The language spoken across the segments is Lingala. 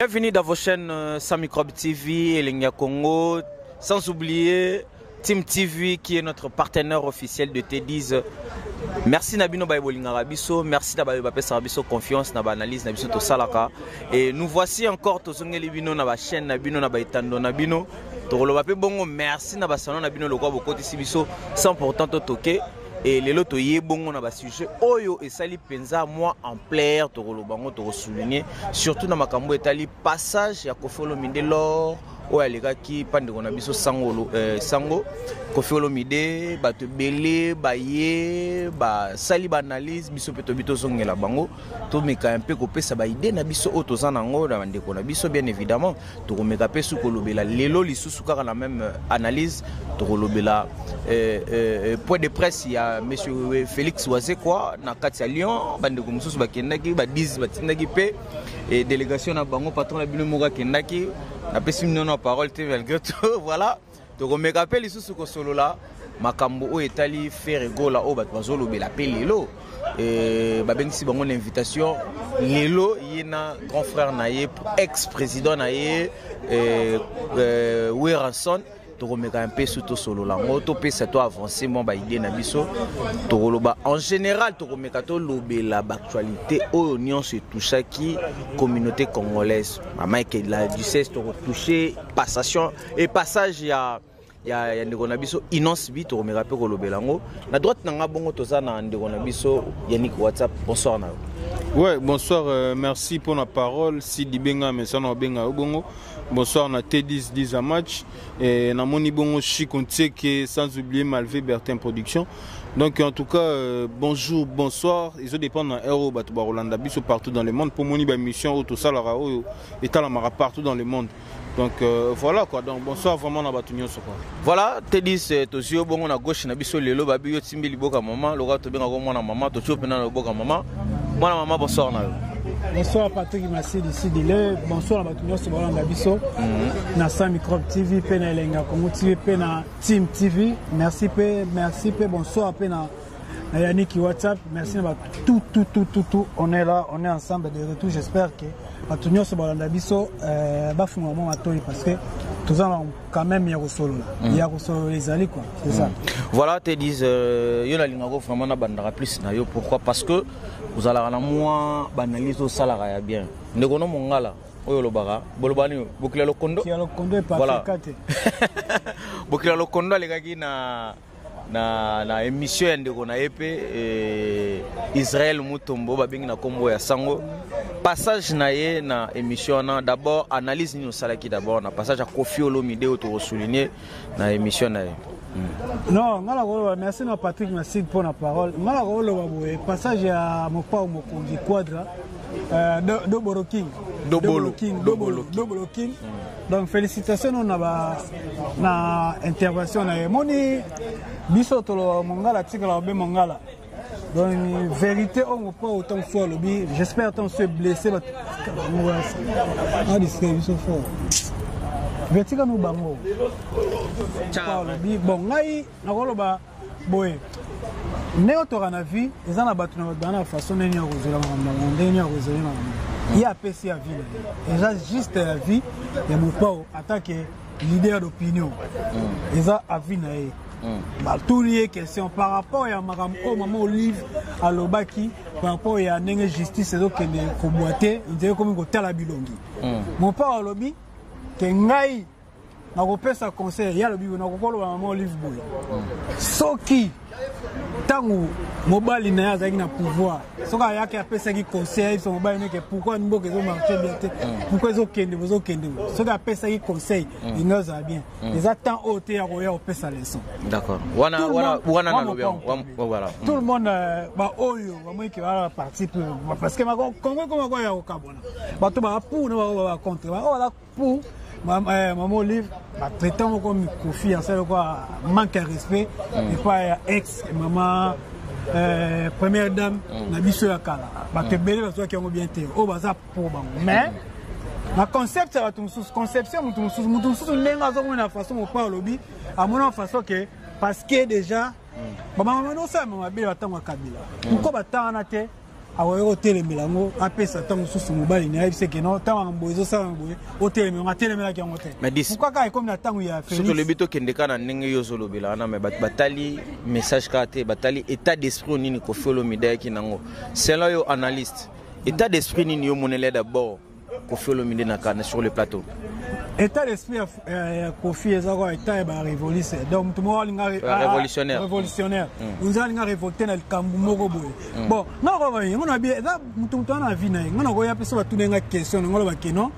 Bienvenue dans vos chaînes Sans Microbe TV et Lingya Congo, sans oublier Team TV qui est notre partenaire officiel de T10. Merci Nabino Baïbolinga Rabiso, merci Nabayo Rabiso, confiance, Nabanalyse, Nabiso Tosalaka. Et nous voici encore Tosongeli Bino na chaîne Nabino Nabaitando Nabino. Torolobape Bongo, merci Nabasano Nabino Lokwa Bokoti Sibiso, sans pourtant toquer. Et les lotos y bongo na ba sujet oyo et sali penza moi en plaire to rolobango to souligner surtout na makambo etali passage ya Koffi Olomide lor o alega ki pande kona biso sango sango Koffi Olomide bato belé baye ba sali ba analyse biso peto bito zongela bango to meka un peu kopesa ba idée na biso o tozana ngo na bande kona biso bien évidemment to komeka pe su kolobela lelo lisusu kaka la même analyse to kolobela point de presse il y a monsieur Félix Oise quoi na kati ya Lyon bande ko mususu bakendaki ba 10 batindaki pe et délégation na bango patron na bino moka kendaki na pesi minono parole te malgré tout voilà to komeka pe lisusu ko solo la makambo o etali faire gola o bato bazolobela pe lelo babengisi bango l'invitation lelo yena grand frère naye ex-président naye Weranson to komeka un peu surtout solo la moto pe ça to avancer mon ba idée na biso to koloba en général to komeka to lobela actualité o union se touche qui communauté congolaise mama ke la du 16 to toucher passation et passage ya ndeko na biso Inonce bi to komeka pe kolobela ngo na droite na nga bongo toza na ndeko na biso Yannick WhatsApp bonsoir na. Ouais, bonsoir, merci pour la parole. Sidi Benga, mais ça n'a benga bongo. Bonsoir, on a T10 10 à match. Et on a Moni Bongo Chikonteke, sans oublier Malvé Bertin Production. Donc, en tout cas, bonjour, bonsoir. Ils ont dépendent d'un héros, Rolanda Bisso partout dans le monde. Pour Moni, mission, Auto Salara, et Talamara partout dans le monde. Donc voilà quoi, donc bonsoir vraiment na batunyo soko. Voilà, T10 tozio bongo na gauche na biso lelo babi yo timbili boka maman, loka to benga ko mwana maman, to chope na boka maman. Mwana maman bonsoir na yo. Bonsoir Patrick Massi ici Dile, bonsoir na batunyo soko na biso. Na Sans Microbe TV pe na Lingya Congo TV pe na Team TV. Merci pe bonsoir pe na Yannick WhatsApp, merci na tout. On est là, on est ensemble de retour, j'espère que batunyo so balanda biso bafunga mo matoi parce que tous en quand même ya solo là ya solo les ali quoi c'est ça. Voilà te disent yo la linga ko vraiment na bandara plus na yo pourquoi parce que vous allez na moi banaliser au salaire ya bien ndeko no mongala oyo lobaka bolobani bokila lokondo voilà bokila lokondo alegaki na émission ndeko na epe Israël Mutombo babengi na kombo ya sango passage na ye na émission na d'abord analyse ni salaki d'abord na passage à Koffi Olomide auto souligner na émission na ye. Non, merci à Patrick Massi pour la parole. Passage à mon père Mokonzi Quadra Dobolo King. Donc félicitations na intervention na moni biso to mongala tikala be mongala. Donc vérité on ne peut pas autant fois lobby. J'espère qu'on se blessé Vertika no bango. Bon, ngai nakoloba boye. Neo to na vie, ezana batu na bana façon neni ya kozela mama, ndeni ya kozela mama. Il y a PC ya vie. Eza juste la vie ya mopao attaque leader d'opinion. Eza avis na ye. Tout lié question par rapport à Maram au maman Olive à Lobaki par rapport à nenge justice donc que ko boiter, il dirait comme ko tala bilongi. Mon père à lobby que ngai na kopesa conseil ya lobi na kokolo maman Olive boy. Soki tangu mobali na yazaki na pouvoir. Soka yake apesa ki conseil son mobali ne que pourquoi nous que zo marcher bien pourquoi zo kende zo kende. Soka apesa ki conseil il nous a bien. Les attend hauteur ya roya opesa leçon. D'accord. Wana na lobi voilà. Tout le monde ba oyo ba moi qui va participer parce que ma Congo comme quoi ya okabona. Ba to ba pour na ba contre. Ba voilà pour Maman Olive, traitant comme Koffi, en fait, manque de respect, et pas ex, maman, première dame, na biso ya kala. Te belé parce qu'ils ont bien été. Oh, baza pour bango. Mais, ma concept, ça va tout sous conception, tout sous n'enga zo na façon au pas lobby, à mon façon que parce que déjà, maman non ça, maman belle attend Kabila. Pourquoi batana te akoki kotelemela yango apesa ntango mosusu mobali na yebi seke no ntango yango ezosala yango otelemela atelemelaki yango te pourkui kaka ekomi na ntango ya soki olobi tokende kaka na ndenge yo ozolobela wana me batali message kaka te batali état d'esprit nini Koffi Olomide ayaki nango selon yo analyste état d'esprit nini yo monele d'abord Koffi Olomide nakana sur le plateau état d'esprit ya Koffi eza kwa état ya révolutionnaire donc mutu moko alinga révolutionnaire unza alinga révolté na likambo moko boye bon ngako ba yango na bi eza mutu wana vie na ye ngana ko ya pesa batunenga question ngolo bakeno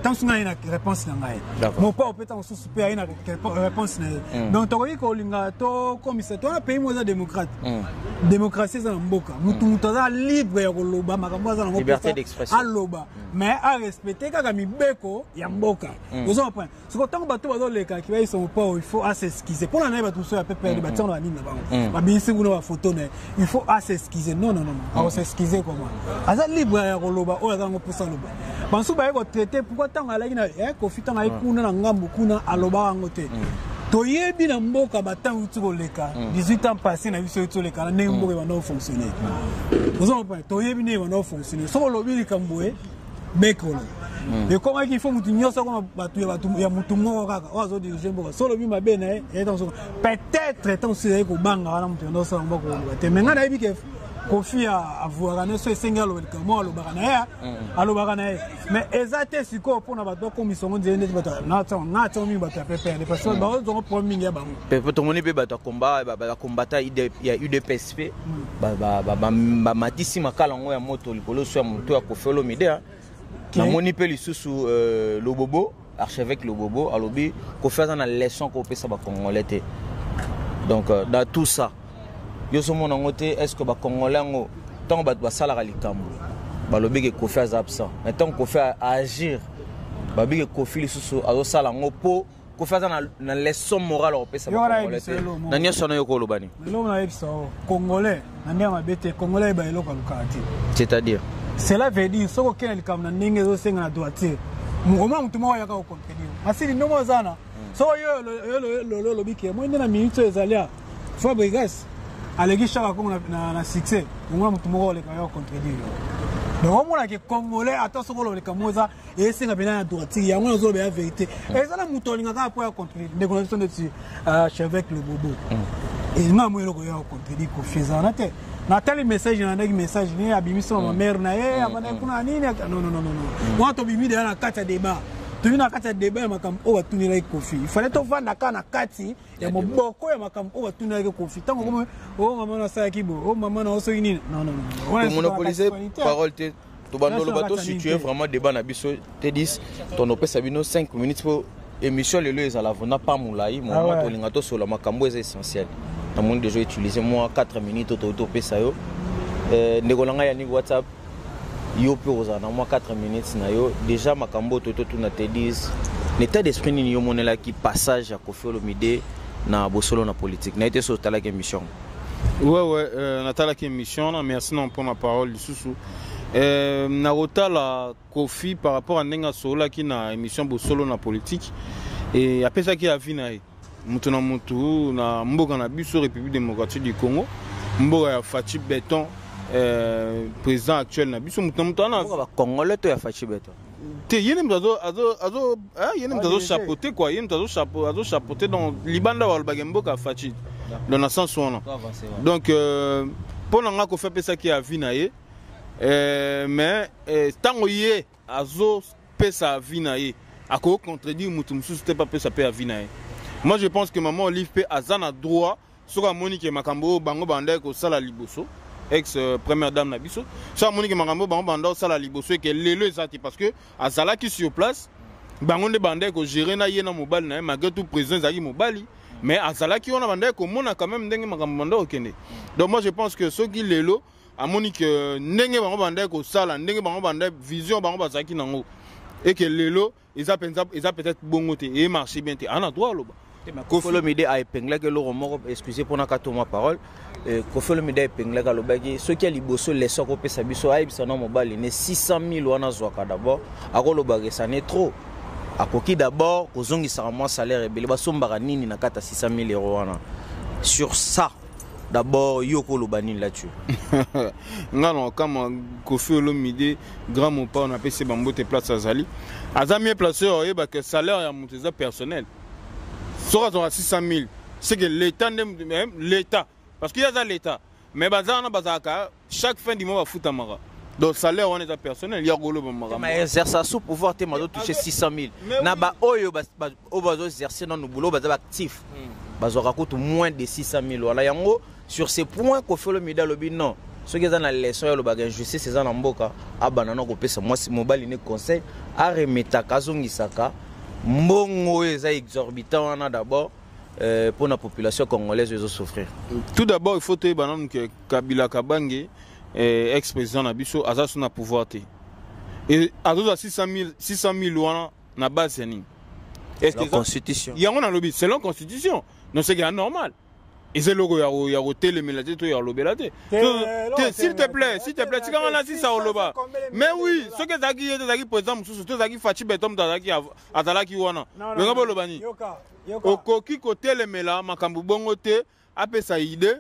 tant que na réponse na ngai mon pas peut en souper à une réponse donc tokoki kolinga to commissaire to pays moza démocrate démocratie za mboka mutu za libre ya koloba makambo za liberté d'expression aloba mais à respecter kaka mibeko ya mboka ozo point ce que tant bato bazo leka ki ba sont pas il faut s'excuser pour la na bato so ya pepe de bato na nini na bango ba bisi kuna ba photo na il faut s'excuser non on s'excuser comment aza libre ya koloba o za ngo posa loba bansu ba ko pourquoi tant alaki na Koffi tant kuna na ngambu kuna aloba ngo te toyebi na mboka batangu tsoleka 18 ans passé na biso tsoleka na ndembo ba no fonctionner ozo pas toyebi ne ba no fonctionner so lobi likamboe bekolo et comment il faut mutu nyoso comme batu ya mutu moko kaka ozo diriger mboka so lobi mabe na et peut-être tant c'est ko banga wana mutu ndo so mboka ko te menga na yebi ke Koffi a voir na so esenga lo welcome alobaka na ya alobaka na mais ezate siko pona bato komisongo nzende bato na tso mi bato pepe parce que ba zo premier ya bango pepe to moni pe bato combat ba combattre ya UDPSP ba matisi makala ngo ya moto likolo so ya moto ya Koffi Olomide na moni pe lisusu Lobobo archevêque Lobobo alobi Koffi na leçon ko pesa ba congolais te donc dans tout ça yo somo na ngote est-ce que ba congolais ngo tant ba sala ka likambo ba lobi ke Koffi az absent mais tant Koffi a agir ba bi ke Koffi lisusu azo sala ngo po Koffi na leçon morale au pesa ba congolais na nyoso na yo ko lobani lo na yebso congolais na ndema bete congolais ba eloko lukati c'est-à-dire cela veut dire soko kena likambo na ndenge zo senga na droitier ngoma mutu mwa yaka ko contredire masili ndomo zana so yo lobi ke mo ndena minute ezalia Fabregas alegi chaka ko na succès ngoma mutu moko le ka contredire donc on a que congolais attention ko le kamoza et c'est ngabena na droitier yango zo be la vérité ezana mutu olinga ka po ya contredire de connexion de archevêque Lobobo et ngamo eloko ya contredire ko fezana te Nathalie message na ndaki message ni abimiso ma mère na amana kuna nini non moi to bimi de na kata débat to na kata débat makam o batunira Koffi il fallait to vanda kana kati ya moboko ya makam o batunira Koffi tango comme o mama na sa kibo o mama na oso nini non monopoliser parole te to bandolo bato situer vraiment débat na biso T10 ton opesa bino 5 minutes pour émission le les à la vona pas moulai moment to linga to solo makambo est essentiel. Tout le monde déjà utilisé moi 4 minutes auto pesa yo ndegolanga ya ni WhatsApp yo pe ozana moi 4 minutes na yo déjà makambo toto na te disent l'état d'esprit ni yo monela ki passage à Koffi Olomide na bosolo na politique na été sur tala émission ouais natala ki émission merci non pour ma parole sous na rota la Koffi par rapport à ndenga sola ki na émission bosolo na politique et après ça qui a vu na mutu na mboka na biso République démocratique du Congo mboka ya Fachi Beton président actuel na biso mutu na congolais to ya Fachi Beton te yene mtazo chapeauter quoi yene mtazo chapeauter dans libanda wa mboka Fachi dans la sens wana donc pour nga ko faire pesa ki a vi na ye mais tango ye azo pesa vi na ye ako contredire mutu mususu te pas pesa pe a vi na ye. Moi je pense que maman Olive P azana droit sur Monique Makambo bango banda ko sala liboso ex première dame na biso sur Monique Makambo bango banda sala liboso que lelo ezati parce que azala qui sur place bango de banda ko gérer na yena mobile na malgré tout président zaki mobile mais azala qui on a banda ko mona quand même ndenge Makambo banda okende. Donc moi je pense que ceux qui lelo a Monique ndenge bango banda ko sala ndenge bango banda vision bango bazaki nango et que lelo ils a peut-être bon côté et marché bien te ana droit loba Koffi Olomide a épinglé que l'euro mort, excusez pour n'avoir ma parole. Koffi Olomide a épinglé que l'obagi, ceux qui a liboso les socs au Pesabiso, aïe, ça n'a pas les 600 000 ou en azouaka d'abord. À quoi l'obagi, ça n'est trop. À Koki d'abord, aux ongi sera moins salaire et belé, basson baranini n'a qu'à 600 000 euros sur ça. D'abord, Yoko Lobani là-dessus. Non, comme Kofi Olomide, grand mon pas, on appelle ces bambous tes places à Zali. Azami placé, que le salaire est monté personnel. Soit à 600 000. C'est que l'État, l'État, parce qu'il y a l'État. Mais chaque fin du mois, va foutre à Mara. Donc, le salaire, on est personnel. Il y a Golo Mara. Mais exercer sous pouvoir, tu as touché 600 000. Naba Oyo, Obazo exercer dans nos boulots, actif. Bazo raconte moins de 600 000. Voilà, yango. Sur ces points, qu'on fait le médaille, le non. Ceux qui ont la leçon, le bagage justice, c'est ça, l'amboka. Ah, banana, qu'on peut ça. Moi, si mobile, il conseil. Arremeta, Kazongi Saka. Mongo, est exorbitant, d'abord, pour la population congolaise, ils ont souffrir. Tout d'abord, il faut que Kabila Kabange, ex-président Nabiso, a son pouvoir. Et à 600 000 na base, c'est la constitution. Il y a un lobby, c'est la constitution. Donc, c'est normal. Et c'est le logo, il y a hôtel, mais là, il y a l'obé là. S'il te plaît, tu quand on a dit ça au loba. Mais oui, ce que Zaki est, Zaki, par exemple, surtout Zaki Fachi Betom, Zaki Azalaki Wana. Le gars Lobani. Au coquille côté, le mela, Makambu Bongote, après ça idée.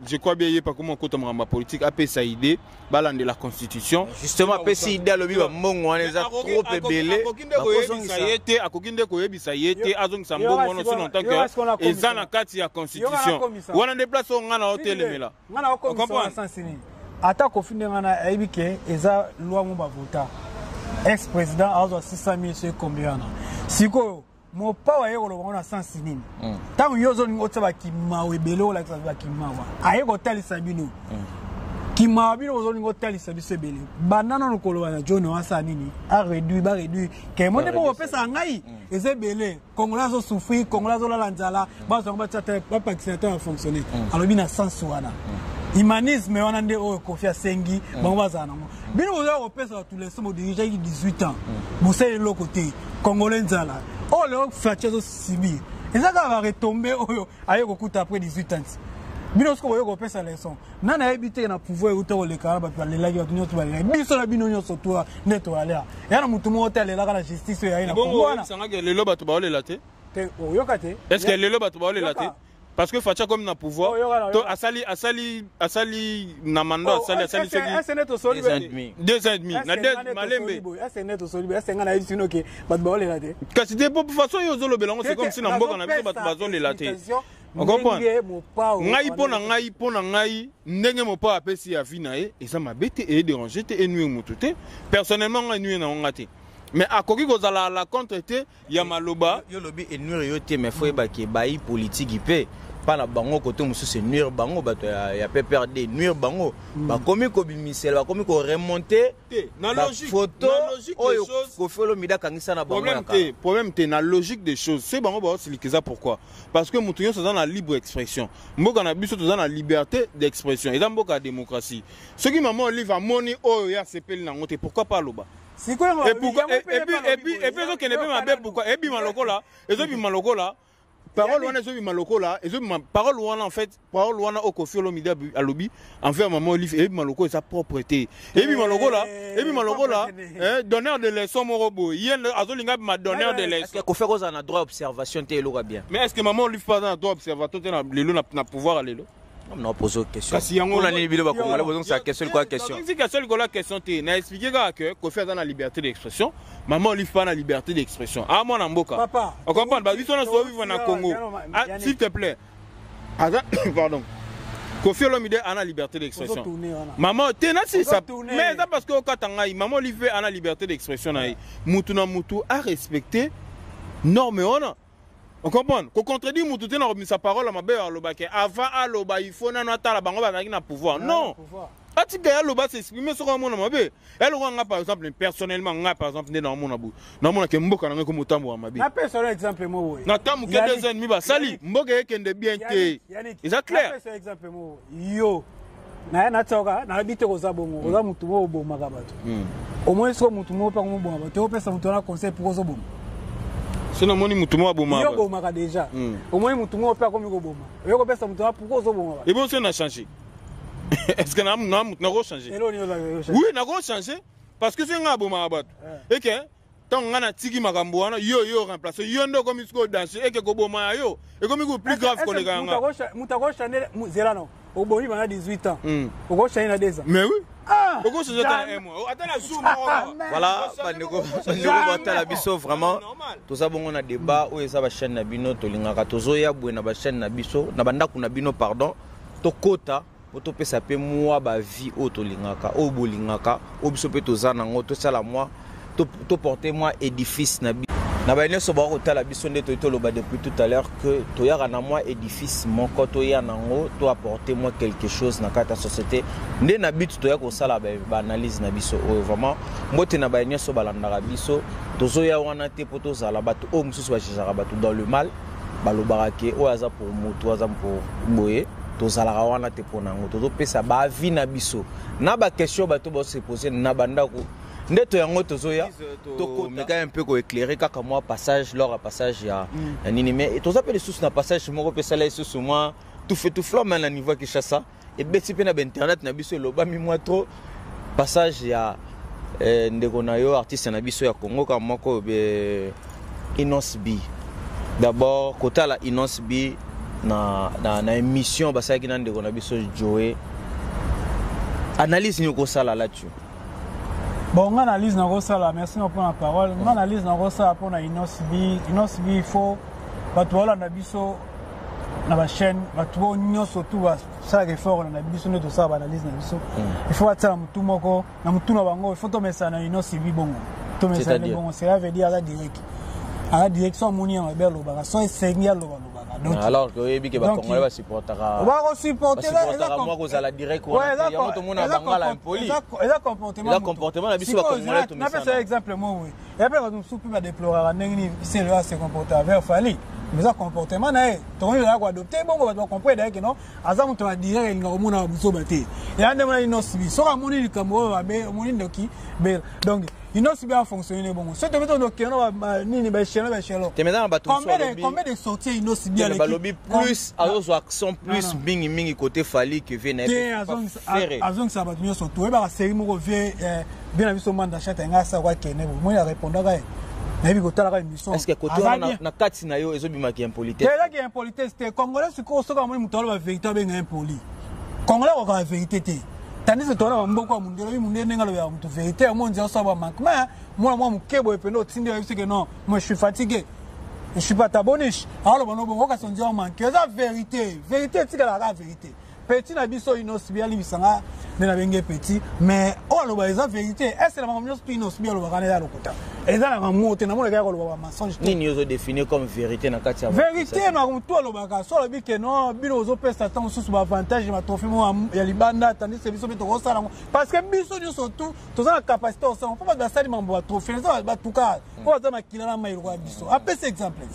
Je crois bien pas comment on compte ma politique, après ça idée, balan de la constitution. Justement, après ça idée, le biba mongo, on les a trop ébélés. À Kokinde Koyebi, ça y était, à Zong Sambo, on a aussi longtemps que, et ça n'a qu'à la constitution. On a des places où on a hôtel, mais là. On comprend. Attaque au fin de l'année, il y a une loi qui vota. Ex-président a 600 000 sur combien? Si quoi? Mon père a 106 000. Tant que yozo n'importe quoi qui m'a ou bello la qui m'a ou. Aïe hôtel sabino. Qui m'a ou bello zono hôtel sabino bello. Banana no kolobana John Wasanini a réduit. Que mon dépôt fait ça ngai. Et c'est bello. Congolais ont souffert, Congolais ont la lanzala. Bah ça va tâter pas vaccinateur a fonctionné. Alors bien à 100 wana. Humanisme on a des Kofi Sengi. Bon bazana. Bien aux Européens tous les sommes déjà 18 ans. Moussa de l'autre côté. Congolais nzala. Oh, le fracture Sibi. Et ça va retomber avec au coup après 18 ans. Bino ko yo pesa leçon. Nana ebité na pouvoir uto le kaba pa le lagi otunyo to bale. Biso na bino nyoso to neto alea. Yana mutu mo hotel la la justice ya ina ko wana. Sanga le loba to ba ole laté. Te o yokate. Est-ce que le loba to ba ole laté? Parce que Facha comme na pouvoir, to asali na mando asali ce qui 2 ans et demi na deux malembe. Est-ce neto solibe, est-ce ngana yisino ke bat ba ole laté. Kasi de pour façon yo zolo belango c'est comme si na mboka na biso bat ba zolo laté. On comprend. Ngai pona ngai ndenge mo pa apesi ya vie na e et ça m'a bête et dérangé et nuit mututé. Personnellement ngai nuit na ngati. Mais à quoi que la contre était Yamaloba. Yo lobby et nuire yo te mais faut ba ki baï politique ipé. Pas la bango côté monsieur c'est nuire bango ba ya peut perdre nuire bango ba komi ko bimisel ba komi ko remonter na logique photo des choses ko felo mida kangisa na bango problème te na logique des choses c'est bango ba c'est ça pourquoi parce que mutuyo c'est dans la libre expression mboka na biso dans la liberté d'expression et dans mboka démocratie ce qui maman livre à moni oh ya sepel na ngote pourquoi pas loba et puis ceux qui ne peuvent pas pourquoi et puis malokola et puis malokola parole wana ezobi maloko là parole wana en fait parole wana au Kofi Olomide à lobby envers maman Olive et maloko sa propreté et puis maloko là donneur de leçons morobo yen azolinga ma donneur de leçons. Est-ce que Kofi Rosa a droit observation te loga bien mais est-ce que maman Olive pas dans droit observateur na lelo na pouvoir lelo non poser question kasi yango la ni bilo ba kongala bozong sa question quoi question si question ko la question te na expliquer que Kofi a dans la liberté d'expression maman Olive pas la liberté d'expression ah moi na mboka on comprend ba biso na so vivre na Congo s'il te plaît pardon Kofi Olomide a la liberté d'expression maman te na si ça mais ça parce que au katanga maman Olive a la liberté d'expression na mutu na mutu a respecter norme ona. On comprend. Qu'on contredit Moutouté n'a remis sa parole à ma belle Lobake. Avant à Loba, il faut n'attendre la banque avec un pouvoir. Non. Atika Loba s'exprimer sur un monde à ma belle. Elle aura par exemple personnellement, par exemple, dans mon abou. Non, mon akem Mboka n'a comme autant à ma belle. Appelle sur l'exemple moi. N'attends que des ennemis. Sali, Mboka est de bien té. Est-ce clair? Appelle sur l'exemple moi. Yo. Na tsoka na habite ko zabongo. Oza mutu mo bo magabato. Au moins so mutu mo pa mo bo magabato. O pesa mutu na conseil pour zo bo. C'est non moni mutumo aboma. Yo boma déjà. Au moins mutumo pa comme ko boma. Yo ko pesa mutumo pourquoi zo boma. Et bon ça n'a changé. Est-ce que n'a changé? Oui, n'a changé parce que c'est un aboma abat. Et que tant ngana tiki makambo wana yo remplacer yo ndo comme isko danser et que ko boma yo. Et comme plus grave que les gars. Mutako changer zela non. au boni bana 18 ans. Au gauche il a 2 ans. Mais oui. Ah. Pourquoi je jette un mois? Attends la zoom. Voilà, bandeko la biso vraiment. Tout ça bon on a débat où ça va chaîne na bino to lingaka tozoya bwe na ba chaîne na biso na banda kuna bino pardon. To kota to pesa pe moi ba vie o to lingaka o bolingaka o biso pe to zana ngo to sala moi to porter moi édifice na biso. Na ba nyonso ba ko tala biso nde to loba depuis tout à l'heure que to yaka na moi édifice mon koto ya nango to apporter moi quelque chose na kata société nde na bitu to ya ko sala ba analyse na biso vraiment mbote na ba nyonso balandaka biso tozo ya wana te poto zala batu o mususu ba chizaka batu dans le mal balobaka ke o aza pour moto aza pour boye to zala wana te ponango tozo pesa ba vie na biso na ba question bato ba se poser na banda ko ndeto yango tozoya to meka un peu ko éclairer kaka moi passage lors à passage ya nini mais toza pe les sous na passage moko pesa la sous moi tout fait tout flamme na niveau ki chassa et beti pe na internet na biso loba mi moi trop passage ya ndeko na yo artiste na biso ya Congo ka moko be Inos B d'abord kota la Inos B na émission basa ki na ndeko na biso Joe analyse ni ko sala là-dessus. Bon, on analyse dans ça, merci pour la parole. On analyse dans ça pour la Inos B, il faut battre la biso na ba chaîne, battre nyo surtout ça effort na biso ne to ça analyse na biso. Il faut attendre mutu moko, na mutu na bango, il faut to mettre ça na Inos B bongo. To mettre ça bongo, ça veut dire à la direct. À la direction moni en belo ba, so esengia lo ba. Alors que oui que ba Congolais va supporter va supporter moi ko la direct ko ya moto mona bangala impoli la comportement na biso ba Congolais to na pesa exemple moi oui et après on soupe ba déplorer ndenge c'est là se comporter avec Fali mais ça comportement na to on va adopter bon on va comprendre que non aza muto va dire il ngako mona buso bate ya ndemo ino sibi so ka moni likambo ba be moni ndoki be donc Inos B a fonctionné bon. Ce que nous avons ni bachelo. Combien de sorties Inos B a l'équipe plus aux actions plus mingi côté Fali que Venet. Azong ça va venir surtout. Ba série mo vie bien aviso manda chata ngasa kwa kene. Moi ya répondre ga. Na bi kotala ka émission. Est-ce que côté na kati na yo ezobima ki impolitesse. Tela ki impolitesse te Congolais siko so ka mo mutolo ba vérité ba impoli. Congolais ko ka vérité te. Tandis que toi là mboko wa mundelo munene ngalo ya mtu vérité mon dire ça va manquement moi mukebo et peno tindi ya que non moi je suis fatigué je suis pas taboniche alors bon bon ka son dire manque ça vérité tika la vérité petit na biso Inos B ali bisanga na benge petit mais oh lo ba eza vérité est ce la mamio Inos B lo ba kana ya lokota eza na mamote na mona ka ko lo ba mensonge nini yo définir comme vérité na kati ya vérité na mtu lo ba ka so lo bi que non bino zo pesa tant sous ba avantage ma trophée mo ya libanda tandis que biso beto ko sala parce que biso nyo surtout to za capacité on peut pas da sali mambo ba trophée ça ba tuka ko za makila na mai kwa biso apes exemple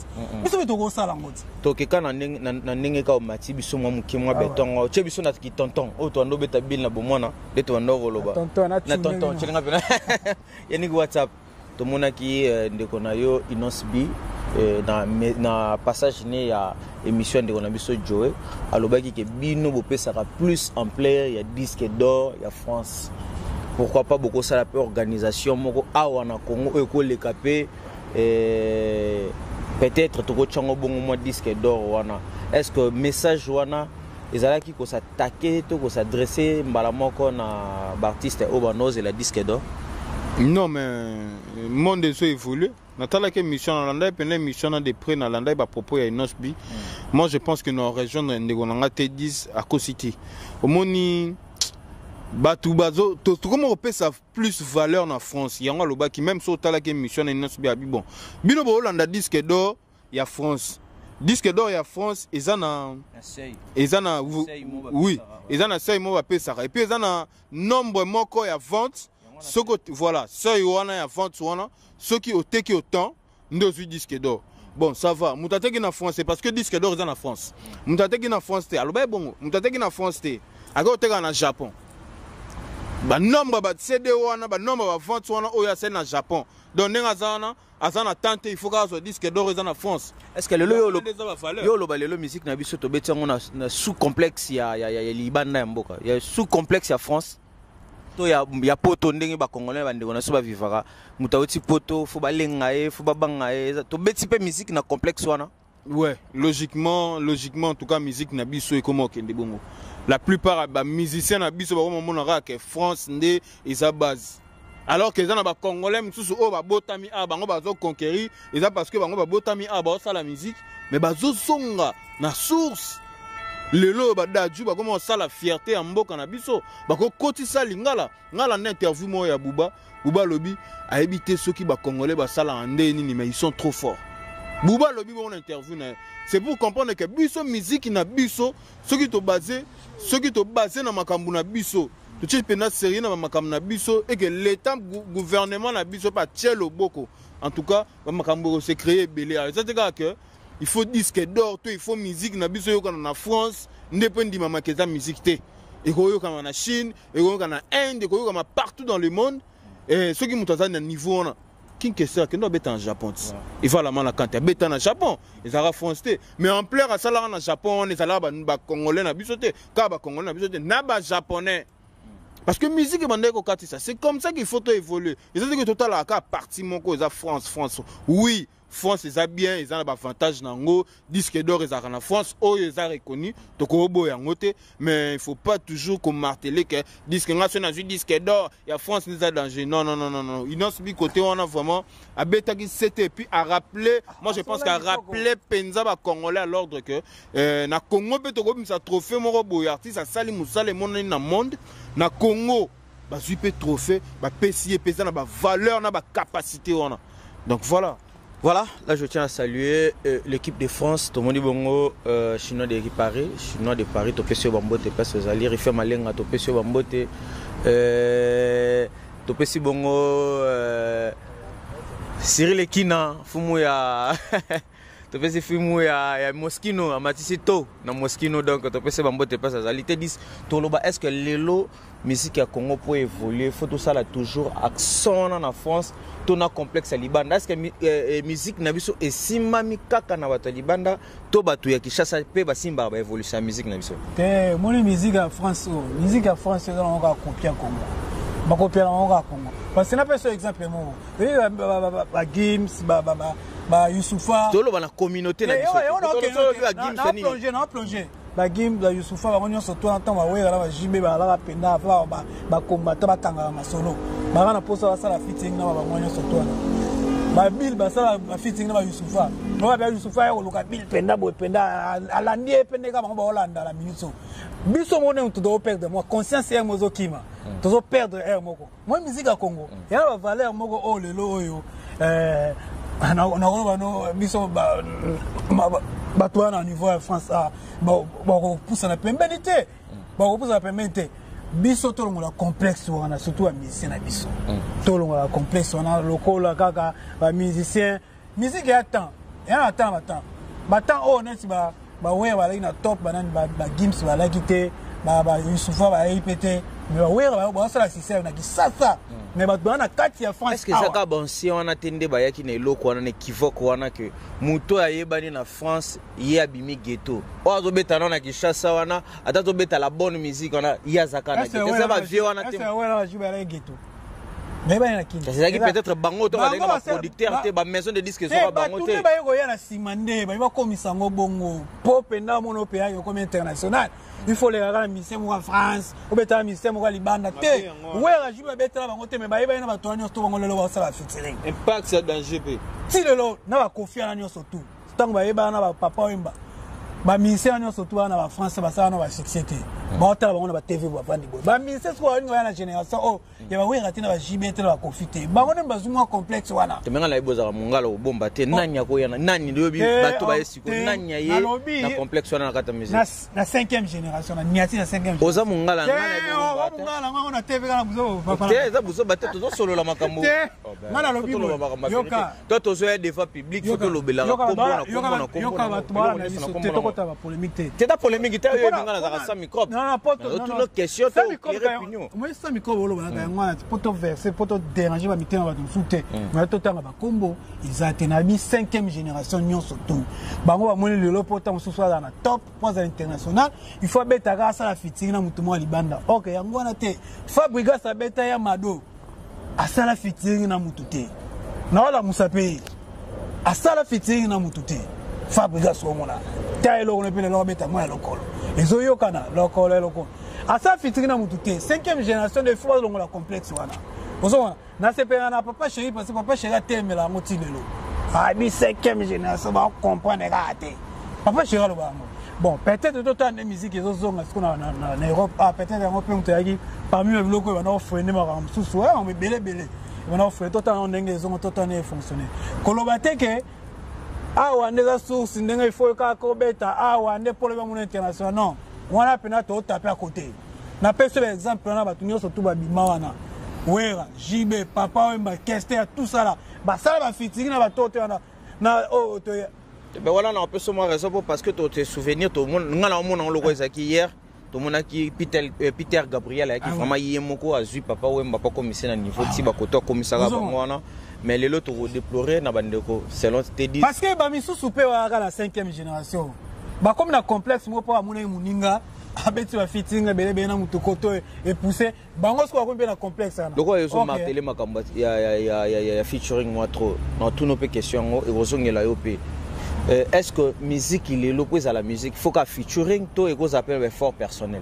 biso beto ko sala ngoti to ke kana na ndenge ka o mati biso mo mukimwa betongo che biso na ki tonton o to ndo beta bil na bomona de to ndo goloba na tonton chelinga pena yani WhatsApp to mona ki ndeko na yo Inos B na passage ne ya émission ndeko na biso Joe alobaki ke bino bo pesaka plus en player ya disque d'or ya France. Pourquoi pas beaucoup ça la peu organisation moko awa na Congo e ko le capé peut-être to ko chango bongo mo disque d'or wana. Est-ce que message wana ezalaki ko s'attaquer to ko s'adresser mbala moko na artiste Obanoz et la disque d'or? Non mais monde est évolué. Natala que mission en Landa et mission de près en Landa ba propos ya Inos B. Moi je pense que nos régions de Gonanga T10 à City. Au moni batu bazo to comment on peut ça plus valeur en France. Il y a un loba qui même sur tala que mission Inos B abi bon. Bino bo Landa disque d'or ya France. Disque d'or ya France ezana oui, ezana sey mo ba pesa et puis ezana nombre moko ya vente. Voilà, ça y a un vente, ceux qui ont été autant, nous disque d'or. Bon, ça va. Moutate qui en France, c'est parce que disque d'or est en France. Moutate qui en France, c'est alors bon. Moutate qui en France, c'est à côté en Japon. Bah nombre de CD wana, bah nombre de ventes wana, oh ya c'est en Japon. Donc n'engazana, azana tante, il faut que disque d'or est en France. Est-ce que le musique na biso to beti on a sous complexe ya Liban na mboka. Il y a sous complexe ya France. To ya poto ndenge ba Congolais ba ndeko na so ba vivaka mutauti poto fo ba lenga e fo ba banga e to beti pe musique na complexe wana. Ouais, logiquement en tout cas musique na biso et comment kende bongo la plupart des musiciens na biso ba monaka que France ndé et sa base. Alors que les gens congolais mususu o ba botami a bango bazo conquérir, et ça parce que bango ba botami a ba ça la musique, mais bazo songa na source. Lelo ba daju ba comment ça la fierté en mboka na biso, ba ko kotisa lingala, ngala na interview mo ya Bouba Lobi a évité ceux qui ba congolais ba sala andé ni mais ils sont trop forts. Bouba Lobi bon interview na c'est pour comprendre que biso musique na biso, ceux qui to basé na makambu na biso. Tu sais pena série na makambu na biso et que l'état gouvernement na biso pas tielo boko. En tout cas, makambu se créer belé. C'est-à-dire que il faut disque d'or, il faut musique na biso yo kana na France, ndependi mama keza musique te. Et ko yo kana na Chine, et ko yo kana Inde, et ko yo kana partout dans le monde. Et ceux qui montent à un niveau na qui que ça que nous en Japon. Il va la mala quand tu en Japon, ils arrêtent français. Mais en plein à ça là en Japon, ils allaient ba congolais na bisoté, ka ba congolais na bisoté, na ba japonais. Parce que musique c'est comme ça qu'il faut évoluer. Ils ont dit que total à partie mon cause France. Oui, France ils a bien, ils ont un avantage nango, disque d'or ils ont en France, oh ils ont reconnu, donc mais il faut pas toujours comme marteler que disque national disque d'or, il y a France ils ont danger. Non. Ils n'ont pas côté on a vraiment à bêta qui c'était puis à rappeler, moi je pense qu'à rappeler Penza ba congolais à l'ordre que na Congo peut to comme ça trophée mon robot artiste ça sali musale mon na monde na Congo ba super trophée ba pesier pesa na ba valeur na ba capacité on a. Donc Voilà, là je tiens à saluer l'équipe de France, Tomoni Bongo, Chinois de Paris, Topesio Bambote, Pesso Zali, Rifé Malenga, Topesio Bambote, Topesio Bongo, Cyril Ekina, Fumouya, Topesio Fumouya, Moschino, Amatisito, na Moschino, donc Topesio Bambote, Pesso Zali, te dis, Toloba, est-ce que l'élo musique à Congo pour évoluer, il faut tout ça là toujours, accent en France, tout na complexe à Libanda. Est-ce que musique na biso et simami kaka na bato Libanda, to bato ya Kinshasa pe ba simba ba évolution la musique na biso. Te mon musique à France, on va copier en Congo. Ba copier en Congo. Parce que na pas sur exemple mo. Ba Gims, ba Youssoufa. To lo ba na communauté na biso. On plongé. Ba Gims, ba Youssoufa, ba on se toi en temps ba wera ba jimbe ba la penda ba combattre ba tanga ma solo. Ba na posa ça la fitting na ba moyo so toi. Ba Bill ba ça la fitting na ba Youssoufa. Ba Youssoufa yo luka Bill penda bo penda alandi penda ka ba Hollanda la minute. Biso mone to do perdre moi conscience er mozo kima. To zo perdre er moko. Moi musique à Congo. Ya ba valeur moko o lelo oyo on biso ba toi na niveau de France ba pousse na pembelité. Ba pousse na pembelité. Biso to la complexe wana surtout à musicien na biso. To la complexe wana lokola kaka ba musicien musique ya temps. Ya attend. Batant o net ba ouais ba na top banan ba Gims ba la quitter ba Youssoufa ba répéter mais ouais ba ça la système na ki ça mais ba na kati ya France. Est-ce que ça ka bon si on attendait ba ya ki na eloko wana ne kivoque wana que muto ayebani na France ye abimi ghetto o azo beta na Kinshasa wana ata to beta la bonne musique wana ya zaka na ghetto ça va vieux wana te est-ce ouais là jouer à ghetto mais ba na kini c'est ça qui peut-être bango to ba na producteur te ba maison de disques so ba bango te ba yo ya na simande ba komisa ngo bongo pop na mono pe yo comme international. Il faut les regarder musiciens en France, ou beta musiciens en Libanda. Ouais, la joue beta ba ngote mais ba yeba na ba toanyo to bango lelo ba sala featuring. Impact c'est danger pe. Si lelo na ba confier na nyoso tout. Tant ba yeba na ba papa wemba. Ba musiciens nyoso tout na ba France ba sala na ba succès te. Ba otala bango na ba TV ba vandi boy. Ba musiciens ko ngo ya na génération oh, ya ba wera tina ba JBT ba confiter. Ba ngone ba zuma complexe wana. Te menga la iboza ka mongala o bomba te nanya ko yana nani ndobi bato ba esiko nanya ye na complexe wana na kata musique. Na 5e génération na niati na 5e. Oza mongala ngana mongala ngo na TV kana buzo papa. Te za buzo bato to solo la makambo. Ngana lobi yoka. Toto so ya débat public faut to lobela ko mbona ko yoka bato ba na biso te to kota ba polémique te. Te ta polémique te yo ngana za sa microbe. Non, poto. Toutes nos questions, ça moi, ça micro, poto verser, poto déranger, va mettre en soutien. Mais tout le temps, combo, ils ont été 5e génération, non surtout. Bango va monter le poto, on se soit dans la top, point à l'international. Il faut mettre à grâce à la fitting, dans le Libanda. Ok, il y a un été. Fabriga sa bête à Yamado. À ça la fitting, dans le touté. Non, la moussapé. À ça la fitting, dans le touté. Fabriga son mona. Taille le on peut le bête à moi, le col. ezoyokana lokolo loko asa fitiri na mutu te 5e génération de fois longo la complexe wana ozona na sepena na papa chéri parce que papa chéri atemela ngoti lelo ah bi 5e génération ba comprendre raté papa chéri lo ba bon peut-être d'autant de musique ezozonga ce qu'on a en Europe ah peut-être en Europe mutaki parmi les locaux on a freiner ma sous ouais on belé on a fait autant ndenge ezonga autant ne fonctionner koloba te ke awa ndeza source ndenge il faut ka ko beta awa nde problème mon international non on a pena to taper à côté na pese exemple na batu nyoso tout ba bima wana wera jibe papa wemba kester tout ça là ba ça ba fitiri na batoto na oh to ben voilà on peut seulement raison parce que tes souvenirs tout le monde ngala on le roi qui hier tout le monde qui Peter Gabriel qui vraiment yemoko a vu papa wemba pas commissaire na niveau ti ba koto commissaire ba wana mais les autres déplorer na bandeko selon te dit parce que ba misu soupé wa la 5e génération ba comme na complexe mo pa muna muninga abeti ba fitinga bele na mutokoto et pousser bangosko ko na complexe na donc ils martelé makamba ya featuring moi trop dans tous nos questions et ozongela yo pe est-ce que musique il est l'opposé à la musique faut qu'à featuring to et qu'on appelle fort personnel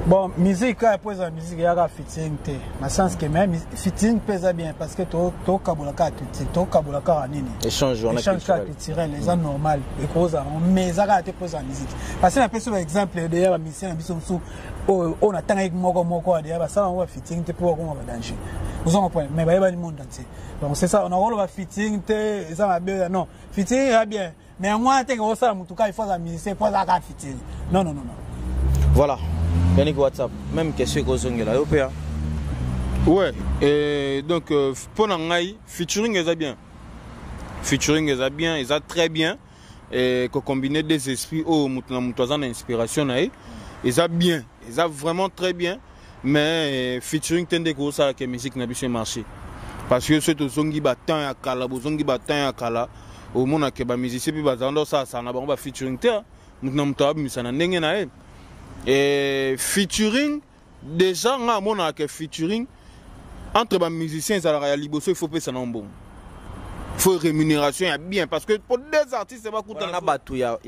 bon musique à opposé à la musique il y a featuring te dans sens que même featuring pèse bien parce que to kabulaka to kabulaka nini échange culturel les gens normal et cause mais ça a été posé en musique parce que la personne exemple derrière la mission biso sous on attend avec moko derrière ça on va featuring te pour qu'on va danger vous en comprenez mais ba le monde entier donc c'est ça on a rôle va featuring te ça va bien non featuring va bien mais moi te que ça en tout cas il faut la musicien pour ça ka featuring non voilà Yannick WhatsApp même question que zongela yo pe ouais et donc pour nangai featuring est bien ils a très bien et que combiner des esprits au mutazana inspiration nae ils a bien ils a vraiment très bien mais featuring tende ko ça que musique na biso marché parce que c'est zongi batan ya kala au monde que ba musicien bi bazando ça na ba featuring te mutna mutabi misana ndenge na e et featuring déjà nga mona que featuring entre ba musiciens ça la liboso il faut payer ça non bon faut rémunération ya bien parce que pour des artistes c'est pas coûter na batu ya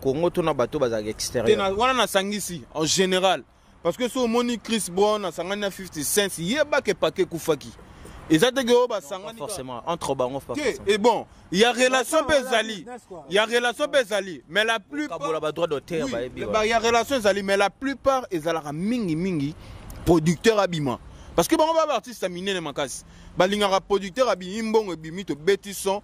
Congo to na batu baza extérieur wana na sangisi en général parce que so moni Chris Brown na sangana 50 cents yeba ke paquet kufaki et ça te ba sangani forcément entre bango pas et bon il y a relation bezali mais la plupart ba droit d'auteur ba ebi il y a relation bezali mais la plupart ezalaka mingi producteur abima parce que bango ba artiste amine ne makasi balingaka producteur abi mbongo ebimi to betison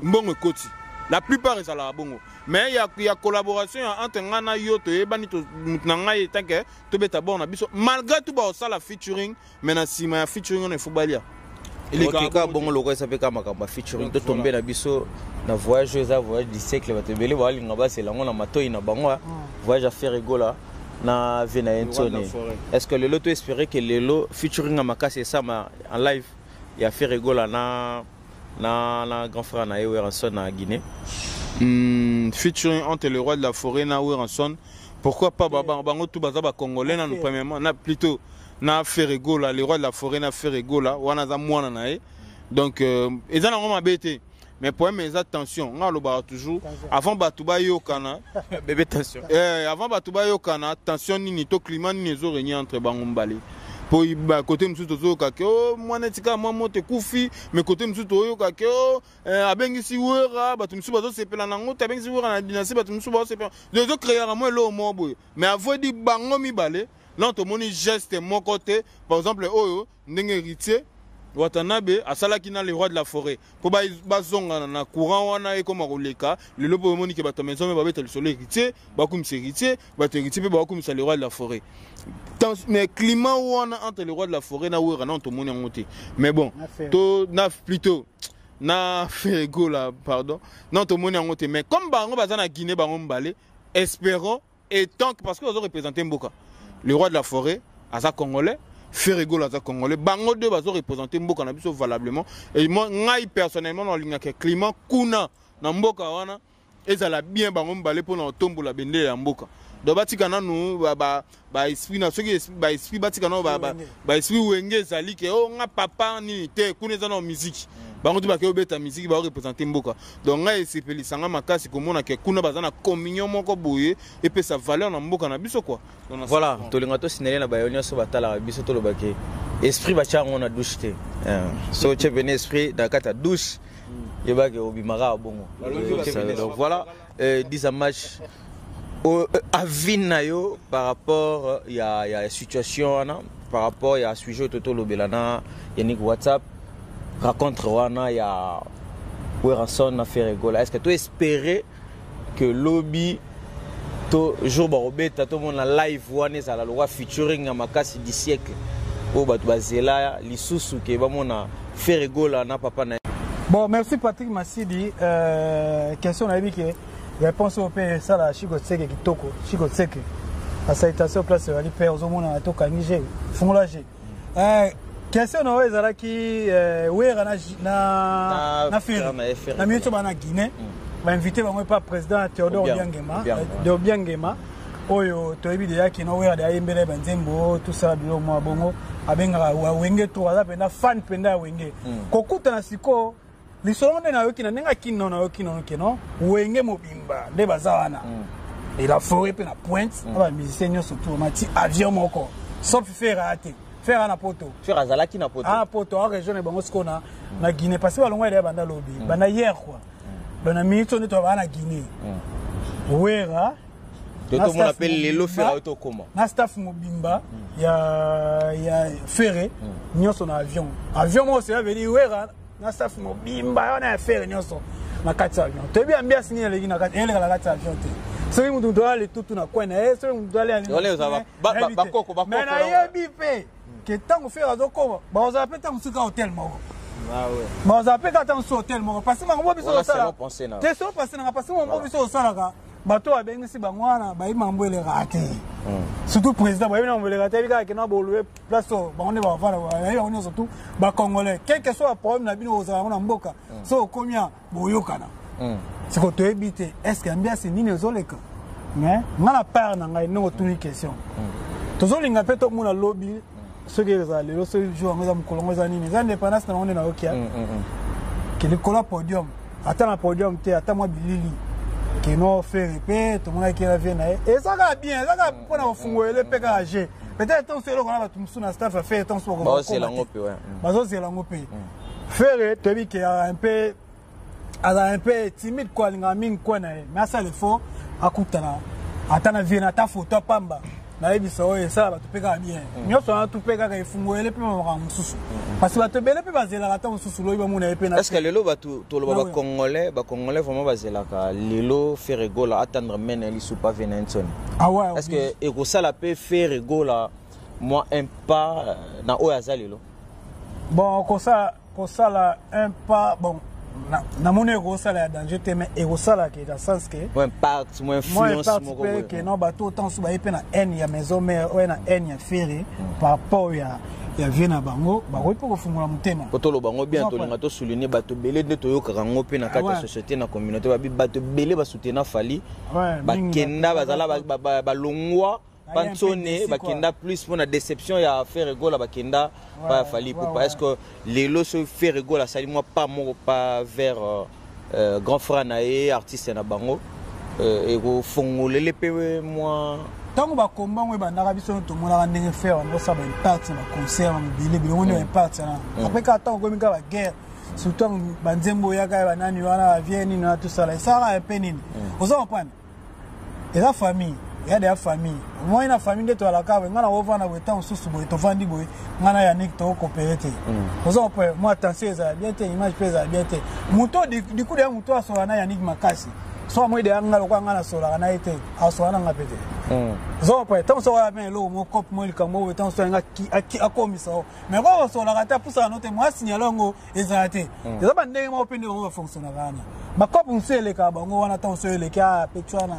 mbongo koti la plupart ezalaka bongo mais il y a collaboration entre ngana yo to ebani to nanga etake to beta bon na biso malgré tout ba ça la featuring mais na sima ya featuring on faut balia il est ka bongo loko ça fait kama kamba featuring to tomber na biso na voyage du siècle batebele ba linga ba c'est la ngona matoi na bango voyage à faire rigola na vena entone est-ce que le lot espérer que le lot featuring makasi ça en live il a fait rigola na grand frère na Weranson na Guinée featuring entre le roi de la forêt na Weranson pourquoi pas bango tout baza ba congolais na premièrement na plutôt na Ferregola le roi de la forêt na Ferregola wana za mwana na e donc eza na ngoma bete mais pour mes attention nga lo ba toujours avant batuba yokana bébé tension avant batuba yokana attention nini to climat nini zo régner entre bango mbali pour ba côté msusu to ka ke o mwana tika mwa mote kufi mais côté msusu to ka ke o abengisi wera batu msusu bazo sepela nango tabengisi wera na dynastie batu msusu bazo sepela zo créer moi lo mo boy mais avo di bango mibale là on moni geste mon côté par exemple oyo ndenge héritier Watanabe asala kina le roi de la forêt pour bazonga na courant wana e comme roleka le lobo moni ke bato maison mais babeta le soleil héritier bakum héritier bato héritier pe bakum le roi de la forêt mais climat wana entre le roi de la forêt na wera na on moni ngote mais bon to na plutôt na Ferregola pardon non to moni ngote mais comme bango bazana Guinée bango mbale espérons et tant que parce que ils ont représenté Mboka le roi de la forêt asa congolais Ferregola asa congolais bango deux bazo représenter Mboka na biso valablement et moi ngai personnellement dans l'ingaka climat kuna na Mboka wana ezala bien bango mbale pour na tombola bende ya Mboka do batika na nu ba esprit na soki ba esprit batika na ba esprit wenge ezali ke o nga papa ni te kuna za na musique bango tu bakeo beta musique ba représenter mboka donc ngai sepelisanga makasi komona ke kuna bazana communion moko boye et puis sa valeur na mboka na biso quoi. Voilà, tolinga to sinele na bayo nyonso batala biso to lobake esprit bachango na douche te. So tu venu esprit dans kata douche yebake obimara bongo. Donc voilà, 10 match à Vinayo par rapport il y a la situation par rapport il y a sujet toto lobelana Yannick WhatsApp raconte wana il y a Werrason a fait rigoler. Est-ce que tu espérais que lobby to jour barobeta tout monde la live wana ça la loi featuring à makasi du siècle au batu bazela lisusu ke ba mona fait rigoler na papa na. Bon, merci Patrick Massidi. Question na que réponse au pays ça la Chico Tseke Kitoko, Chico Tseke. La salutation place ali père au monde na toka Niger, fongolaje. Question na weza ki wera na faire. Na mieux bana Guinée. Va inviter ba pas président Théodore Obiangema. Oyo toyebi de yaki no wera da yembele banzembo tout ça bilo mo bongo abenga wa wenge to ala penda fan penda wenge. Kokuta na siko lisonde na yoki na nenga kino na yoki no keno wenge mobimba nde bazawana et la forêt pe na pointe ba musicien nyo surtout mati avion moko sauf faire raté faire na poto faire azalaki na poto ah poto en région bango skona na Guinée parce que balongwa ile banda lobby bana hier quoi bana minute on to bana Guinée wera tout le monde appelle lelo faire auto comment na staff mobimba ya ferré nyoso na avion mo c'est veut dire wera na staff mobimba on a faire nyoso na kati avion to bien bien signé les na kati ele la kati avion te so mu doit aller tout na coin na so mu doit aller ole za bakoko mais na yebi pe que tant faire azoko ba on appelle tant suka hôtel moko ah ouais ba on appelle tant sur hôtel moko parce que mo biso sala te so passer na parce que mo biso sala ka bato abengisi bangwana ba imambo ele raté surtout président ba imambo ele raté bika ke na bolwe place ba on va vara ba on surtout ba congolais quel que soit le problème na bino ozala na mboka so komia boyokana c'est ko to ebité est-ce que ambiance nini ozoleka mais ngana part na ngai no tuni question tozolinga pe to mona lobby ce que les allez ce jour ngeza mkolongo za nini za indépendance na on na okia que le cola podium attends la podium te attends moi bilili qui n'ont fait répéter tout le monde qui vient et ça va bien ça va pour na fungo le PKG peut-être on sait le qu'on a tout sous na staff faire tant sur bah c'est la ngope ouais bah c'est la ngope faire te bi qui a un peu timide quoi linga ming quoi na mais ça le faut akutana atana vient ta photo pamba na ebiso et ça va te peka bien nyoso na tu peka ka ifungo ele pe ma mususu parce que ba te bele pe bazela ka ta mususu lo iba muna epe na est-ce que lelo ba to lo ba congolais vraiment bazela ka lelo faire rigola attendre mena li sou pas venenson ah ouais est-ce que eko sala pe faire rigola moi un pas na oyaza lelo bon ko ça un pas bon na mon ego ça la danger te mais ego ça la qui dans sens que moins impact moins influence moko que non ba tout temps ba epena en ya maison mère ou na en ya ferré par rapport ya vient na bango ba ko pour fumula mutema ko lo bango bien to linga to souligner ba to belé de to yo karango pe na kati société na communauté ba to belé ba soutenir fali ba kenda bazala ba longwa Pantone, bakenda plus pour la déception, il y a faire rigoler bakenda pas fali pour est-ce que les lots se fait rigoler ça moi pas vers grand frère naé artiste na bango et go fongole les pe moi tant ba combat moi ba na biso to mona ndenge faire on ça ba impact na concert na bilé bilé on impact na après ka tant ko minga ba guerre surtout banzembo ya ka ba nani wana vieni na tout ça là ça a un peu nini vous en comprenez et la famille il y a des familles moi une famille de to la cave ngana ova na wetan susu boy to vandi boy ngana ya nik to coopérer vous en comprenez moi attention ça bien te image pesa bien te muto du coup de muto aso na ya nik makasi so moi de ngalo kwa ngana so la na ite aso na ngapete vous en comprenez tant so ya bien lo mo cop mo ilka mo wetan so nga ki akomisa mais kwa so la kata pusa note moi signalongo ezate ça ba ndenge mo pende mo fonctionner kana ba cop nsele ka bango wana tant so ele ka petwana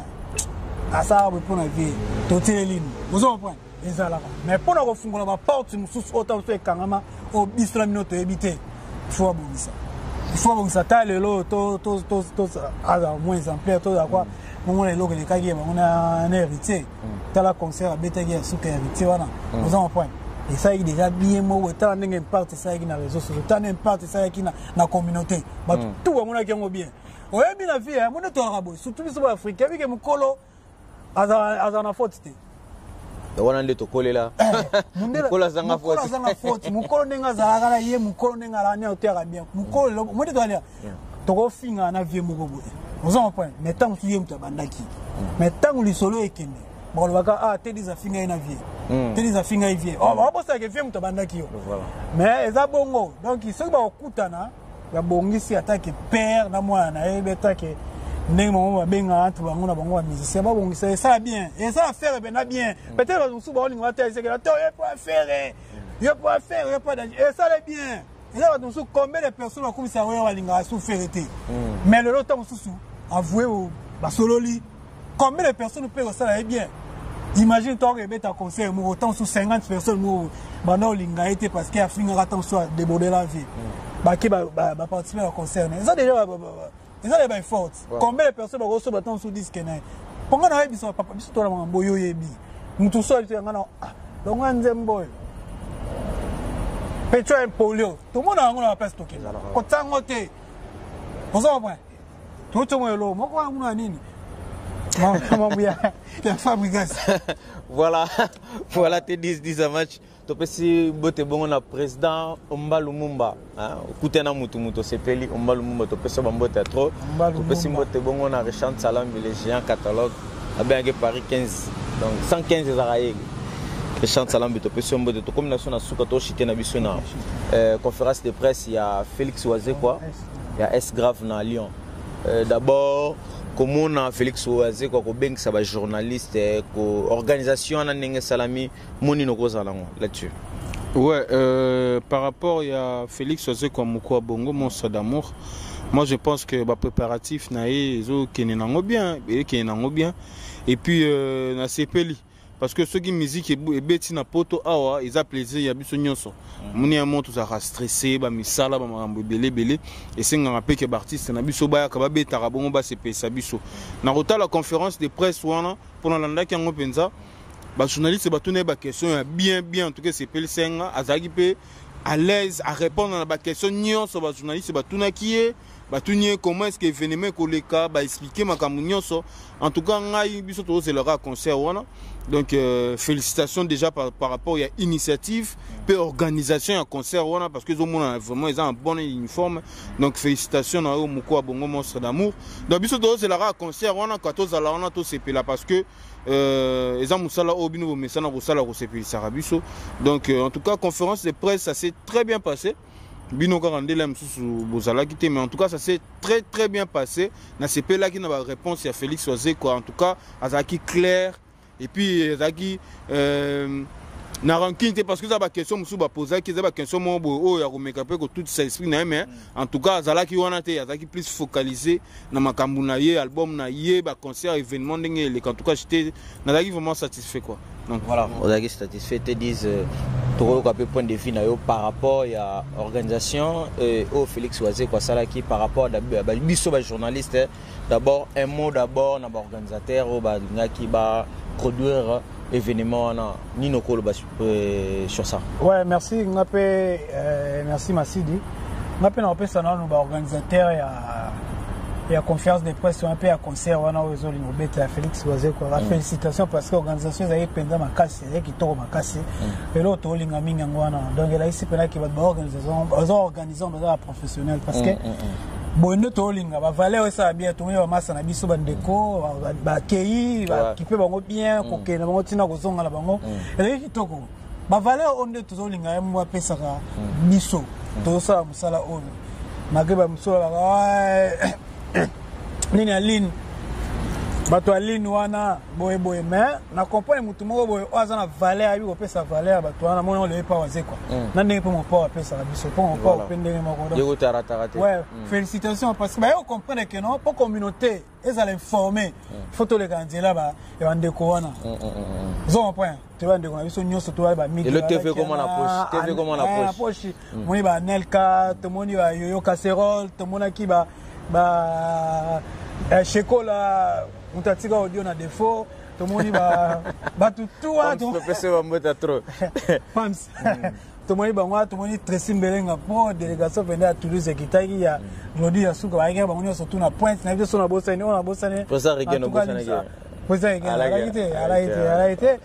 asa pour la vie totelelini vous comprenez ezala mais pour na kofungola ba porte mususu autant so ekangama o bislamino to ebité il faut ça ta lelo to ala moins exemplaire to quoi mon lelo que kagi on a un héritier ta la concert à betegi suka héritier wana vous comprenez Et ça, il est déjà bien mort. Tant un impact, ça, il y a dans les réseaux sociaux. Tant un impact, ça, il y a dans la communauté. Tout le monde a bien. Oui, bien la vie, mon étoile, surtout les Africains, avec mon colo, à la faute. On a des tocolés là. Mon colo a la faute. Mon colo n'est pas à la vie, mon colo n'est pas à la terre bien. Mon colo, mon étoile, tu as fini à la vie, mon gobo. Vous en prenez, mais tant que tu es bandaki. Mais tant que le solo est kene. Bon, ah, tu dis à finir une vie. Tu dis à finir une vie. Oh, on va pas que film tu bandaki. Mais ça bongo. Donc, il se bat au koutana. La bongi si attaque père, na moi, na attaque. Némo, benga entre bango na bango musicien. Ba bongi ça bien. Et ça faire ben bien. Peut-être nous sous bon on va te c'est que là, tu pas faire. Il pas faire, il pas danger. Et ça est bien. Et là nous sous combien de personnes comme ça ouais walinga souffrir été. Mais le temps sous avouer au basololi. Combien de personnes peuvent ça est bien. Imagine toi que ta concert autant sous 50 personnes maintenant linga été parce qu'il a fini attend soit déborder la vie. Qui va participer au concert. Ils ont déjà des fortes. Combien de personnes vont recevoir tant sous disque? Pourquoi on a dit ça? Papa, c'est toi la boyo yebi. Nous tous seuls, donc on a un boy. Petro et polio. Tout le monde a un peu stocké. Quand ça monte, on s'en va. Tout le monde est là. Moi, on a nini. Voilà, tes 10 matchs. Tu peux si bote bon na président Omba Lumumba, écoutez na mutu sepeli Omba Lumumba, tu peux se bambote trop. Tu peux si bote bon na Richard Salam les géants catalogue, à bien Paris 15, donc 115 zaraïg. Richard Salam tu peux se bambote tout comme nation na soukato chité na bisona. Conférence de presse il y a Félix Oazé quoi, il y a S Grave na Lyon. D'abord comment on a Félix Oazé quoi, ben ça va journaliste, organisation na nenge salami, moni no kozalango là-dessus. Ouais, par rapport à Félix Oazé quoi, Moukoua Bongo, monstre d'amour. Moi je pense que bah préparatif na ezo kenenango bien, bien. Et puis na sepeli. Parce que ceux qui musique et bêtis na poto awa ils a plaisir ya biso nyonso muni amont tout ça stressé ba misala ba marambo belé et c'est un rappel que artiste na biso ba ka ba beta ka bongo ba se pesa biso na rota la conférence de presse wana pendant landa ki ngo penza ba journaliste ba tourner ba question bien en tout cas c'est pel senga azaki pe à l'aise à répondre à la question nyonso ba journaliste ba tuna ki comment est-ce que l'événement koleka ba expliquer makambo nyonso en tout cas ngai biso to c'est le concert wana. Donc félicitations déjà par rapport à l'initiative et organisation à concert parce que vraiment ils ont un bon uniforme. Donc félicitations à Moukoua Bongo monstre d'amour. Donc biso c'est la concert quand on a tout c'est là parce que ils ont musala obino mesana rusala rusepeli sarabiso. Donc en tout cas conférence de presse ça s'est très bien passé. Bino Karandela msusu bozala kité mais en tout cas ça s'est très bien passé. Na CP là qui n'a pas réponse à Félix Oazé quoi en tout cas azaki clair. Et puis azaki na rancune parce que ça ba question musu ba poser qui ça ba question mo bo ya ko make up ko tout ça esprit na mais en tout cas azala ki wana te azaki plus focalisé na makambu na ye album na ye ba concert événement ndenge les en tout cas j'étais nazaki vraiment satisfait quoi. Donc voilà, azaki satisfait te disent tout le point de vue par rapport à l'organisation au Félix Oazé quoi ça là qui par rapport à biso ba journaliste d'abord un mot d'abord na ba organisateur au ba qui ba produire événement ni no kolo sur ça. Ouais, merci ngapé merci Massidi. Ngapé na opesa na no ba organisateur ya conférence de presse un peu à concert wana ozoli no beta Félix Oazé quoi. Félicitations parce que l'organisation a penza makasi qui toro makasi et l'autre linga minga ngwana donc là ici pena qui va organisation ba professionnel parce que bonne tolinga ba valeur ça bien tourner ba massa na biso bandeko ba kei ba qui peut bango bien ko ke na bango tina ko zonga la bango et kitoko ba valeur onde tozolinga mo pesa ka biso to ça musala on mageba musala ba nini aline bato aline wana boye mais na comprendre mutu moko boye oza na valeur abi ko pesa valeur bato wana mona le pas Oazé quoi na ndenge pe mo pas pesa biso po mo pas pendenge moko donc ouais félicitations parce que on comprend que non pour communauté ils allaient informer photo les candidats ba et bandeko wana ils ont point tu vois ndeko na biso nyonso to ba midi et le TV comment la poche moni ba Nelka to moni ba Yoyo Casserole to mona ki ba Chekola mutatika audio na défaut tomoni ba tutua to pese ba mbota trop pams tomoni bango tomoni Tracy Mbelenga po délégation venda à Toulouse kitaki ya Lodi ya suka ba ngeba bango surtout na point na biso na bosani on a bosani pour ça rigeno bosani ke pour ça arrêté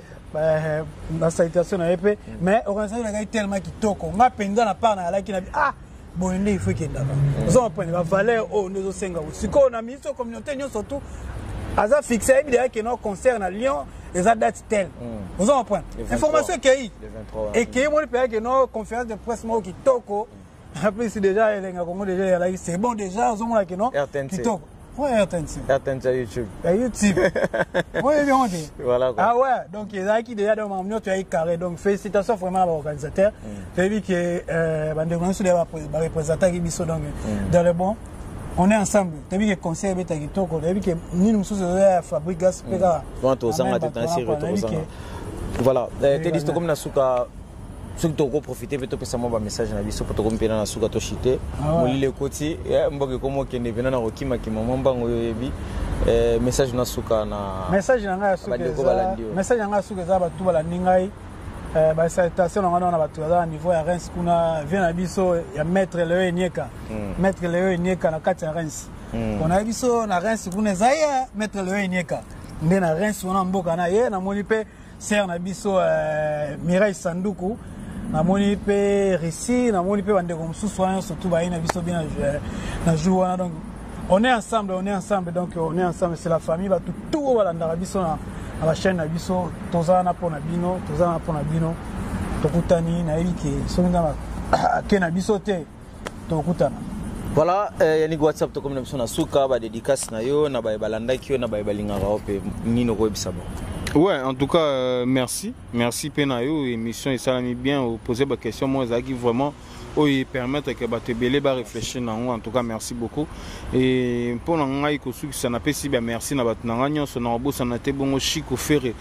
la citation na épée mais organisation na tellement kitoko nga penza na part na alaki na bon il faut qu'il d'abord nous on prend la valeur au nous senga siko na ministre communauté nous surtout aza fixé évidemment que nos concerne à Lyon les dates telles nous on prend information qui et qui moi le que nos conférences de presse mo kitoko après c'est déjà les Congo déjà là c'est bon déjà on a que non kitoko ouais RTNC YouTube YouTube ouais bien on dit voilà quoi. Ah ouais donc il y a qui déjà dans mon tu as carré donc félicitations vraiment à l'organisateur j'ai vu que bande de les représentants qui sont donc dans le bon on est ensemble tu as vu que conseil beta kitoko tu as vu que nous sommes à fabrique gas pega voilà te dis comme na suka soki toko profiter pe topesa mwa ba message na biso po tokompena na suka to chite molile koti mboke komo kende vena na kokima kima mbango yebi message na suka na message na nga suka message na nga suka za batu balandi ngai ba salutation na batu za niveau ya Reims kuna vient na biso ya maître Léo Enyeka maître Léo Enyeka na kati ya Reims on a biso na Reims kuna zaya maître Léo Enyeka nde na Reims on mboka na ye na moni pe ser na biso Mireille Sanduku na moni pe Rissi na moni pe bande comme sous-soignant surtout ba ina biso bien na jour donc on est ensemble donc on est ensemble c'est la famille ba tout balanda biso na la chaîne na biso tozana pona bino tokutani na yiki songa ke na biso te tokutana voilà yani WhatsApp to comme na biso na suka ba dédicace na yo na ba balanda ki yo na ba balingaka ope nino ko ebisa bon. Ouais, en tout cas, merci Penayo, émission et ça m'a bien posé des questions moi qui vraiment permettre que te belé ba réfléchir en tout cas merci beaucoup et pour ngai ko su ça n'a pas si bien merci na batnanga nyonso na bosa na te bongo Chico Ferré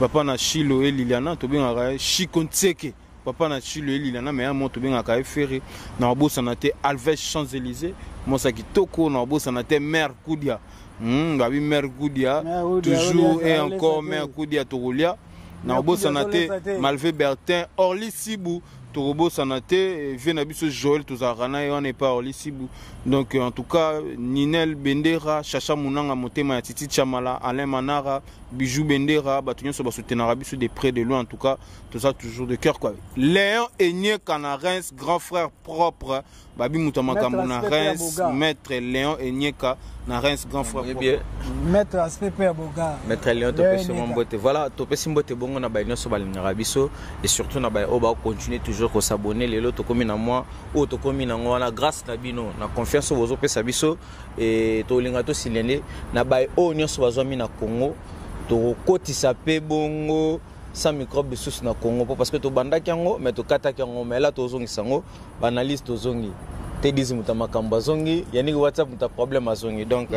papa na Chilo et Liliana to bien ra Chico Ntseke papa na Chilo et Liliana mais moi to bien ka Ferré na bosa na te Alves Champs-Élysées moi ça qui toko na bosa na te Mère Koudia babi Mère Koudia toujours et encore Mère Koudia Toroulia na bosa na te Malvé Bertin Orly Sibou Torobo Sanate, Venabiso Joël, Tozarana et on n'est pas Orly Sibou. Donc en tout cas, Ninel Bendera, Chacha Mounanga Motema, Titi Chamala, Alain Manara, Bijou Bendera, Batunion sur Basoutenarabiso de près de loin en tout cas, tout ça toujours de cœur quoi. Léon Aigné Canarens, grand frère propre, Babi Moutamaka Mounarens, maître Léon Aigné Canarens, grand frère propre. Maître Aspect Père Boga. Maître Léon Topé Simbote. Voilà, Topé Simbote Bongo na Baïno sur Balinarabiso et surtout na Baïo va continuer toujours à s'abonner les lots comme na moi ou to comme na moi grâce na bino na confiance aux autres sabiso et to lingato silene na Baïo nyonso bazwami na Congo to kotisa pe bongo sans microbe sous na Congo parce que to bandaki yango mais to kataki yango mais là to zongi sango analyse to zongi te dizi mutamakamba zongi yani WhatsApp muta problème azongi donc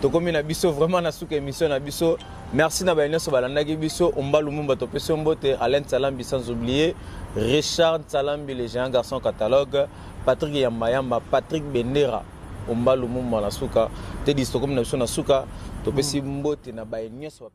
to komi na biso vraiment na suka émission na biso merci na baïna so balandaki biso ombalu mumba to peso mbote Alain Salambi sans oublier Richard Salambi les géants garçons catalogue Patrick Yamba Patrick Bendera ombalu mumba na suka te dizi to komi na biso na suka to pesi mbote na baïna so